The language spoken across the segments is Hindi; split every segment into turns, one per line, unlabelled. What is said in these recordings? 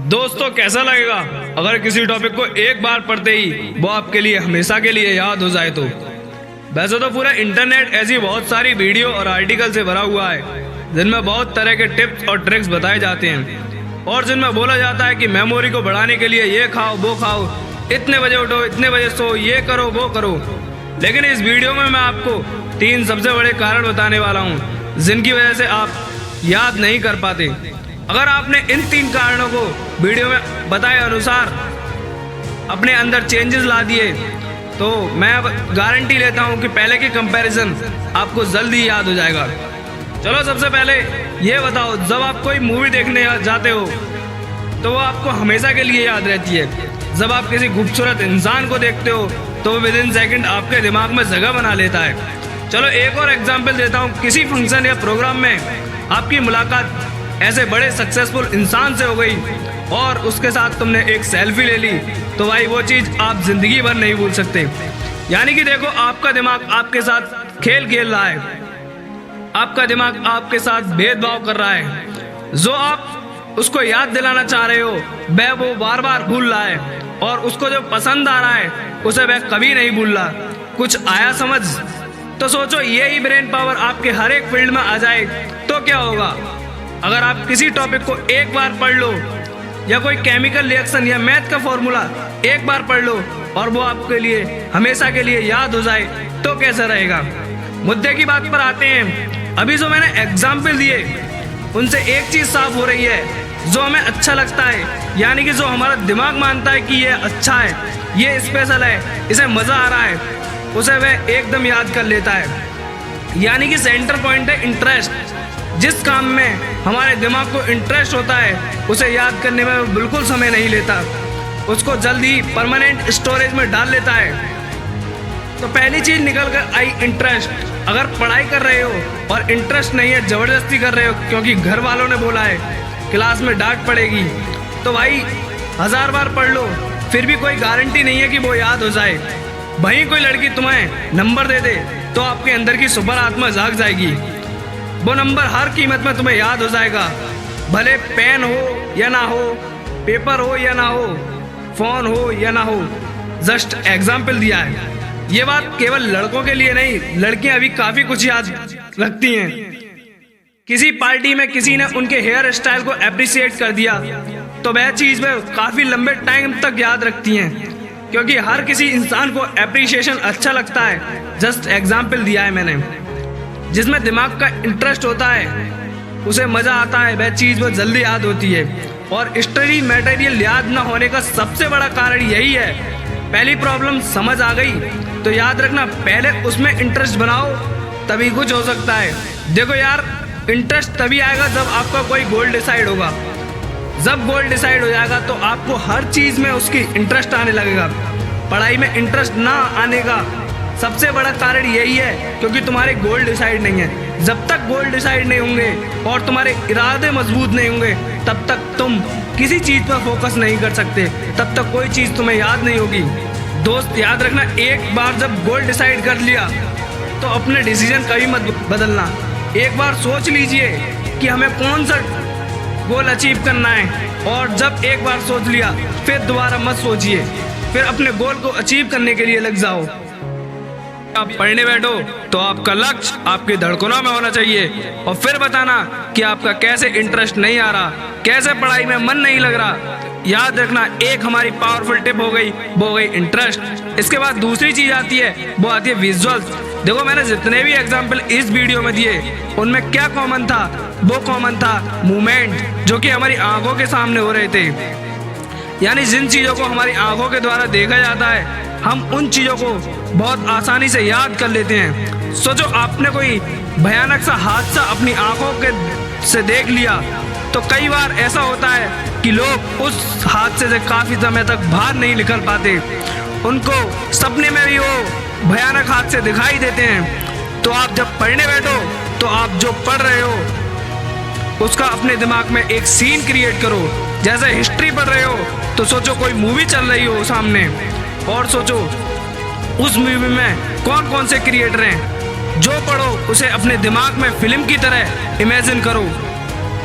दोस्तों कैसा लगेगा अगर किसी टॉपिक को एक बार पढ़ते ही वो आपके लिए हमेशा के लिए याद हो जाए तो। वैसे तो पूरा इंटरनेट ऐसी बहुत सारी वीडियो और आर्टिकल से भरा हुआ है जिनमें बहुत तरह के टिप्स और ट्रिक्स बताए जाते हैं और जिनमें बोला जाता है कि मेमोरी को बढ़ाने के लिए ये खाओ वो खाओ, इतने बजे उठो इतने बजे सो, ये करो वो करो। लेकिन इस वीडियो में मैं आपको 3 सबसे बड़े कारण बताने वाला हूँ जिनकी वजह से आप याद नहीं कर पाते। अगर आपने इन 3 कारणों को वीडियो में बताए अनुसार अपने अंदर चेंजेस ला दिए तो मैं अब गारंटी लेता हूं कि पहले के कंपैरिजन आपको जल्दी याद हो जाएगा। चलो सबसे पहले ये बताओ, जब आप कोई मूवी देखने जाते हो तो वो आपको हमेशा के लिए याद रहती है। जब आप किसी खूबसूरत इंसान को देखते हो तो वो विदिन सेकंड आपके दिमाग में जगह बना लेता है। चलो एक और एग्जाम्पल देता हूँ, किसी फंक्शन या प्रोग्राम में आपकी मुलाकात ऐसे बड़े सक्सेसफुल इंसान से हो गई और उसके साथ तुमने एक सेल्फी ले ली तो भाई वो चीज़ आप जिंदगी भर नहीं भूल सकते। यानी कि देखो, आपका दिमाग आपके साथ खेल खेल रहा है, आपका दिमाग आपके साथ भेदभाव कर रहा है। जो आप उसको याद दिलाना चाह रहे हो वह वो बार बार भूल रहा है और उसको जो पसंद आ रहा है उसे वह कभी नहीं भूल रहा। कुछ आया समझ? तो सोचो, यही ब्रेन पावर आपके हर एक फील्ड में आ जाए तो क्या होगा। अगर आप किसी टॉपिक को एक बार पढ़ लो या कोई केमिकल रिएक्शन या मैथ का फॉर्मूला एक बार पढ़ लो और वो आपके लिए हमेशा के लिए याद हो जाए तो कैसा रहेगा। मुद्दे की बात पर आते हैं। अभी जो मैंने एग्जाम्पल दिए उनसे एक चीज़ साफ हो रही है, जो हमें अच्छा लगता है यानी कि जो हमारा दिमाग मानता है कि ये अच्छा है, ये स्पेशल है, इसे मज़ा आ रहा है, उसे वह एकदम याद कर लेता है। यानी कि सेंटर पॉइंट है इंटरेस्ट। जिस काम में हमारे दिमाग को इंटरेस्ट होता है उसे याद करने में बिल्कुल समय नहीं लेता, उसको जल्दी परमानेंट स्टोरेज में डाल लेता है। तो पहली चीज़ निकल कर आई इंटरेस्ट। अगर पढ़ाई कर रहे हो और इंटरेस्ट नहीं है, ज़बरदस्ती कर रहे हो क्योंकि घर वालों ने बोला है, क्लास में डांट पड़ेगी, तो भाई 1000 बार पढ़ लो फिर भी कोई गारंटी नहीं है कि वो याद हो जाए। वहीं कोई लड़की तुम्हें नंबर दे दे तो आपके अंदर की सुपर आत्मा जाग जाएगी, वो नंबर हर कीमत में तुम्हें याद हो जाएगा। भले पेन हो या ना हो, पेपर हो या ना हो, फोन हो या ना हो। जस्ट एग्जाम्पल दिया है। ये बात केवल लड़कों के लिए नहीं, लड़कियां भी काफी कुछ याद रखती हैं। किसी पार्टी में किसी ने उनके हेयर स्टाइल को अप्रिशिएट कर दिया तो वह चीज में काफी लंबे टाइम तक याद रखती हैं क्योंकि हर किसी इंसान को अप्रिशिएशन अच्छा लगता है। जस्ट एग्जाम्पल दिया है मैंने। जिसमें दिमाग का इंटरेस्ट होता है उसे मज़ा आता है, वह चीज़ वो जल्दी याद होती है। और स्टडी मटेरियल याद ना होने का सबसे बड़ा कारण यही है। पहली प्रॉब्लम समझ आ गई तो याद रखना, पहले उसमें इंटरेस्ट बनाओ तभी कुछ हो सकता है। देखो यार, इंटरेस्ट तभी आएगा जब आपका कोई गोल डिसाइड होगा। जब गोल डिसाइड हो जाएगा तो आपको हर चीज़ में उसकी इंटरेस्ट आने लगेगा। पढ़ाई में इंटरेस्ट ना आने का सबसे बड़ा कारण यही है क्योंकि तुम्हारे गोल डिसाइड नहीं है। जब तक गोल डिसाइड नहीं होंगे और तुम्हारे इरादे मजबूत नहीं होंगे तब तक तुम किसी चीज़ पर फोकस नहीं कर सकते, तब तक कोई चीज़ तुम्हें याद नहीं होगी। दोस्त याद रखना, एक बार जब गोल डिसाइड कर लिया तो अपने डिसीजन कभी मत बदलना। एक बार सोच लीजिए कि हमें कौन सा गोल अचीव करना है और जब एक बार सोच लिया फिर दोबारा मत सोचिए, फिर अपने गोल को अचीव करने के लिए लग जाओ। आप पढ़ने बैठो तो आपका लक्ष्य आपकी धड़कनों में होना चाहिए और फिर बताना कि आपका कैसे इंटरेस्ट नहीं आ रहा, कैसे पढ़ाई में मन नहीं लग रहा। याद रखना, एक हमारी पावरफुल टिप हो गई, वो हो गई इंटरेस्ट। इसके बाद दूसरी चीज आती है, वो आती है विजुअल्स। देखो, मैंने जितने भी एग्जाम्पल इस वीडियो में दिए उनमें क्या कॉमन था? वो कॉमन था मूवमेंट, जो कि हमारी आंखों के सामने हो रहे थे। यानी जिन चीज़ों को हमारी आंखों के द्वारा देखा जाता है हम उन चीज़ों को बहुत आसानी से याद कर लेते हैं। सोचो, आपने कोई भयानक सा हादसा अपनी आंखों के से देख लिया तो कई बार ऐसा होता है कि लोग उस हादसे से काफ़ी समय तक बाहर नहीं निकल पाते, उनको सपने में भी वो भयानक हादसे दिखाई देते हैं। तो आप जब पढ़ने बैठो तो आप जो पढ़ रहे हो उसका अपने दिमाग में एक सीन क्रिएट करो। जैसे हिस्ट्री पढ़ रहे हो तो सोचो कोई मूवी चल रही हो सामने और सोचो उस मूवी में कौन कौन से क्रिएटर हैं। जो पढ़ो उसे अपने दिमाग में फिल्म की तरह इमेजिन करो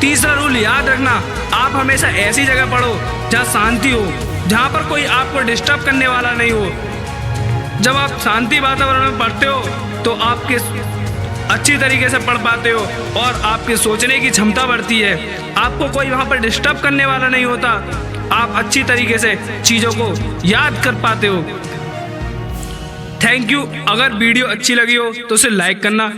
तीसरा रूल याद रखना, आप हमेशा ऐसी जगह पढ़ो जहाँ शांति हो, जहाँ पर कोई आपको डिस्टर्ब करने वाला नहीं हो। जब आप शांति वातावरण में पढ़ते हो तो आपके अच्छी तरीके से पढ़ पाते हो और आपके सोचने की क्षमता बढ़ती है। आपको कोई वहाँ पर डिस्टर्ब करने वाला नहीं होता, आप अच्छी तरीके से चीज़ों को याद कर पाते हो। Thank you. अगर वीडियो अच्छी लगी हो तो उसे लाइक करना,